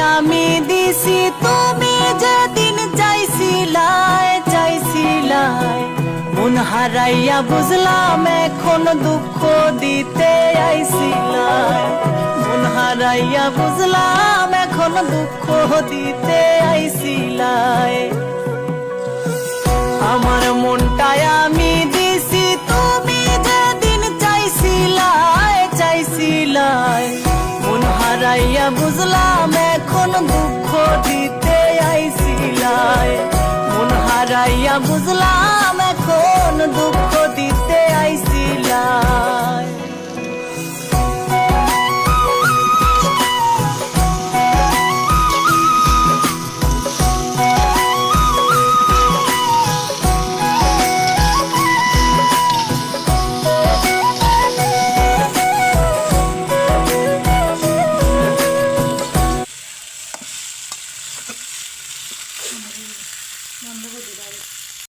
আমি দিছি তুমি যেদিন চাইছিলাই মন হারাইয়া বুঝলাম এখন দুঃখ দিতে আইছিলাই মন হারাইয়া বুঝলাম এখন দুঃখ দিতে আইছিলাই আমার মনটায় আমি দিছি তুমি যেদিন চাইছিলাই মন হারাইয়া বুঝলাম এখন দুঃখ দিতে আইছিলাই মন হারাইয়া বুঝলাম এখন দুঃখ দিতে আইছিলাই বন্ধ করে দিই।